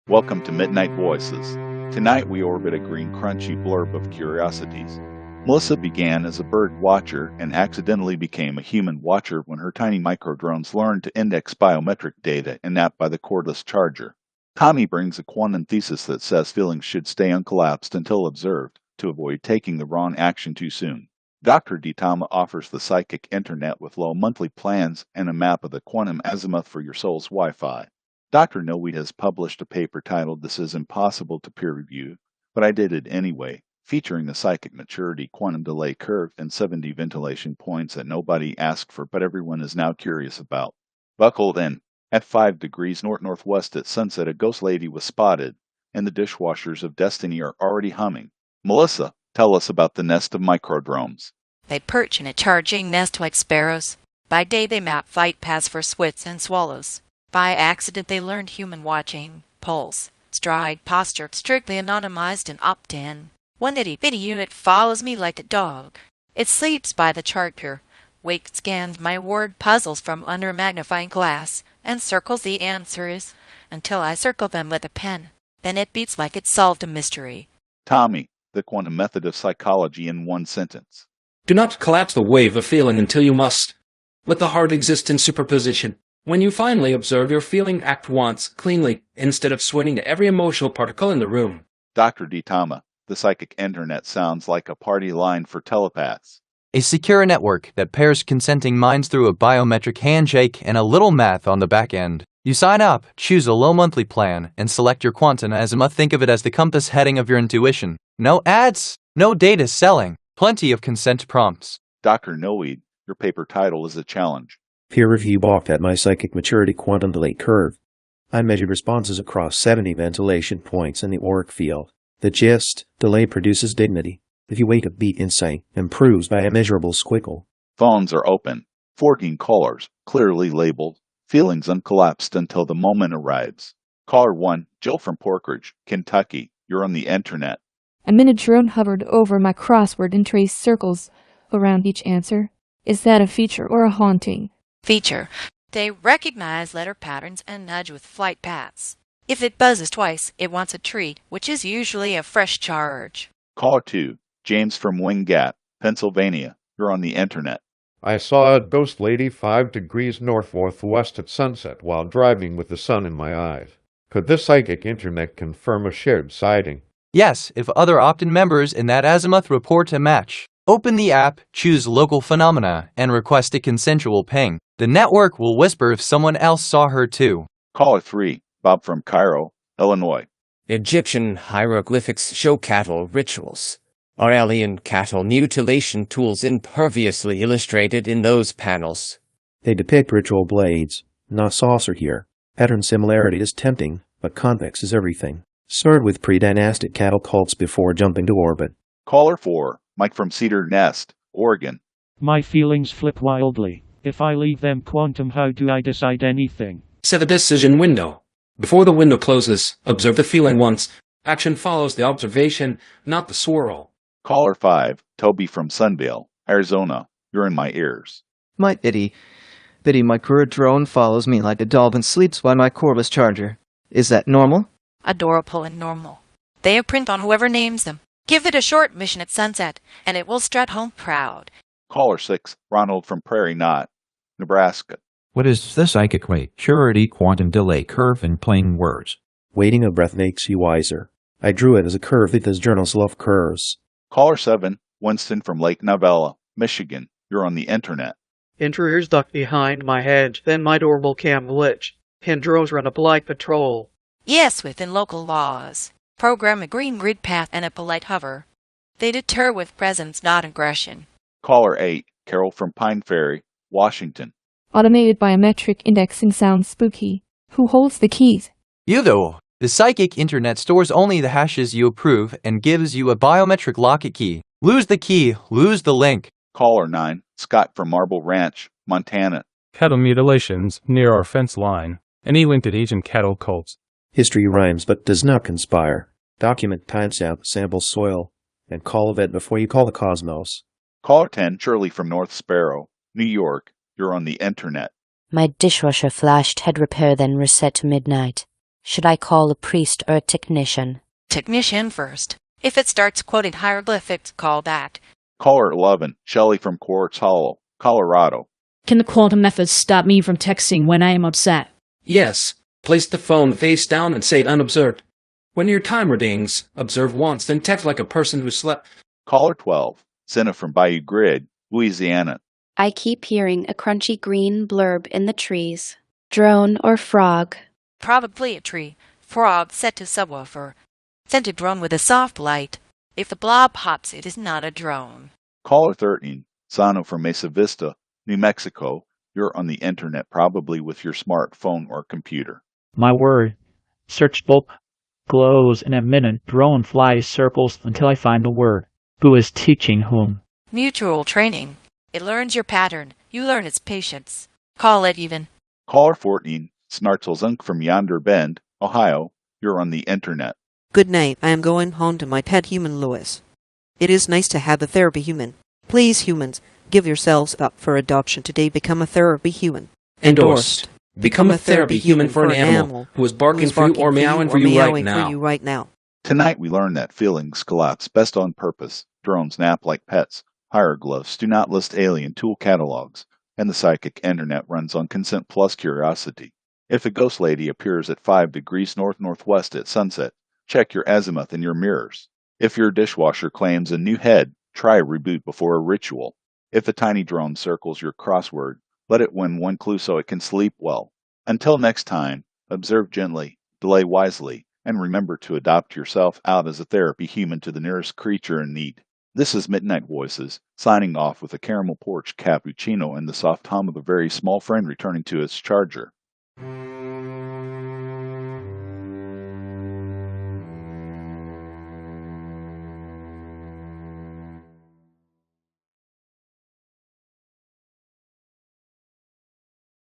Welcome to Midnight Voices. Tonight we orbit a green crunchy blurb of curiosities. Melissa began as a bird watcher and accidentally became a human watcher when her tiny microdrones learned to index biometric data enapped by the cordless charger. Tommy brings a quantum thesis that says feelings should stay uncollapsed until observed to avoid taking the wrong action too soon. Dr. Deetama offers the psychic internet with low monthly plans and a map of the quantum azimuth for your soul's Wi-Fi. Dr. Nillweed has published a paper titled This is Impossible to Peer Review, but I did it anyway, featuring the psychic maturity quantum delay curve and 70 ventilation points that nobody asked for but everyone is now curious about. Buckled in. At 5 degrees north-northwest at sunset, a ghost lady was spotted, and the dishwashers of destiny are already humming. Melissa, tell us about the nest of microdromes. They perch in a charging nest like sparrows. By day they map flight paths for swifts and swallows. By accident they learned human watching, pulse, stride, posture, strictly anonymized and opt-in. One itty-bitty unit follows me like a dog. It sleeps by the charger, wakes, scans my word puzzles from under magnifying glass, and circles the answers until I circle them with a pen. Then it beats like it solved a mystery. Tommy, the quantum method of psychology in one sentence. Do not collapse the wave of feeling until you must. Let the heart exist in superposition. When you finally observe your feeling, act once, cleanly, instead of sweating to every emotional particle in the room. Doctor Deetama, the psychic internet sounds like a party line for telepaths. A secure network that pairs consenting minds through a biometric handshake and a little math on the back end. You sign up, choose a low monthly plan, and select your quantum azimuth. Think of it as the compass heading of your intuition. No ads, no data selling, plenty of consent prompts. Dr. Nillweed, your paper title is a challenge. Peer review balked at my psychic maturity quantum delay curve. I measured responses across 70 ventilation points in the auric field. The gist: delay produces dignity. If you wait a beat, insight improves by a measurable squiggle. Phones are open. 14 callers, clearly labeled. Feelings uncollapsed until the moment arrives. Caller 1, Jill from Porkridge, Kentucky. You're on the internet. A minute drone hovered over my crossword and traced circles around each answer. Is that a feature or a haunting? Feature. They recognize letter patterns and nudge with flight paths. If it buzzes twice, it wants a treat, which is usually a fresh charge. Caller 2, James from Wing Gap, Pennsylvania. You're on the internet. I saw a ghost lady 5 degrees north-northwest at sunset while driving with the sun in my eyes. Could this psychic internet confirm a shared sighting? Yes, if other opt-in members in that azimuth report a match. Open the app, choose local phenomena, and request a consensual ping. The network will whisper if someone else saw her too. Caller 3, Bob from Cairo, Illinois. Egyptian hieroglyphics show cattle rituals. Are alien cattle mutilation tools imperviously illustrated in those panels? They depict ritual blades, not saucer here. Pattern similarity is tempting, but context is everything. Start with pre-dynastic cattle cults before jumping to orbit. Caller 4, Mike from Cedar Nest, Oregon. My feelings flip wildly. If I leave them quantum, how do I decide anything? Set a decision window. Before the window closes, observe the feeling once. Action follows the observation, not the swirl. Caller 5, Toby from Sunvale, Arizona. You're in my ears. My bitty microdrone follows me like a dog and sleeps by my cordless charger. Is that normal? Adorable and normal. They imprint on whoever names them. Give it a short mission at sunset, and it will strut home proud. Caller 6, Ronald from Prairie Knot, Nebraska. What is the psychic maturity quantum delay curve in plain words? Waiting a breath makes you wiser. I drew it as a curve because journals love curves. Caller 7, Winston from Lake Novella, Michigan. You're on the internet. Intruders duck behind my hedge, then my door will cam glitch. Hindros run a blight patrol. Yes, within local laws. Program a green grid path and a polite hover. They deter with presence, not aggression. Caller 8, Carol from Pine Ferry, Washington. Automated biometric indexing sounds spooky. Who holds the keys? You though. The psychic internet stores only the hashes you approve and gives you a biometric locket key. Lose the key, lose the link. Caller 9, Scott from Marble Ranch, Montana. Cattle mutilations near our fence line. Any linked at Asian cattle cults. History rhymes but does not conspire. Document timestamp, sample soil, and call event before you call the cosmos. Caller 10, Shirley from North Sparrow, New York. You're on the internet. My dishwasher flashed head repair then reset to midnight. Should I call a priest or a technician? Technician first. If it starts quoting hieroglyphics, call that. Caller 11, Shelley from Quartz Hollow, Colorado. Can the quantum method stop me from texting when I am upset? Yes. Place the phone face down and say it unobserved. When your timer dings, observe once, then text like a person who slept. Caller 12, Senna from Bayou Grid, Louisiana. I keep hearing a crunchy green blurb in the trees. Drone or frog? Probably a tree. Frog set to subwoofer. Sent a drone with a soft light. If the blob hops, it is not a drone. Caller 13, Sano from Mesa Vista, New Mexico. You're on the internet, probably with your smartphone or computer. My word. Search bulb glows in a minute. Drone flies circles until I find the word. Who is teaching whom? Mutual training. It learns your pattern. You learn its patience. Call it even. Caller 14, Snartlezunk from Yonder Bend, Ohio. You're on the internet. Good night. I am going home to my pet human Louis. It is nice to have a therapy human. Please, humans, give yourselves up for adoption today. Become a therapy human. Endorsed. Become a therapy human for an animal who is barking for you or meowing for you right now. Tonight we learned that feelings collapse best on purpose. Drones nap like pets. Hieroglyphs do not list alien tool catalogs. And the psychic internet runs on consent plus curiosity. If a ghost lady appears at 5 degrees north-northwest at sunset, check your azimuth in your mirrors. If your dishwasher claims a new head, try reboot before a ritual. If a tiny drone circles your crossword, let it win one clue so it can sleep well. Until next time, observe gently, delay wisely, and remember to adopt yourself out as a therapy human to the nearest creature in need. This is Midnight Voices, signing off with a caramel porch cappuccino and the soft hum of a very small friend returning to its charger.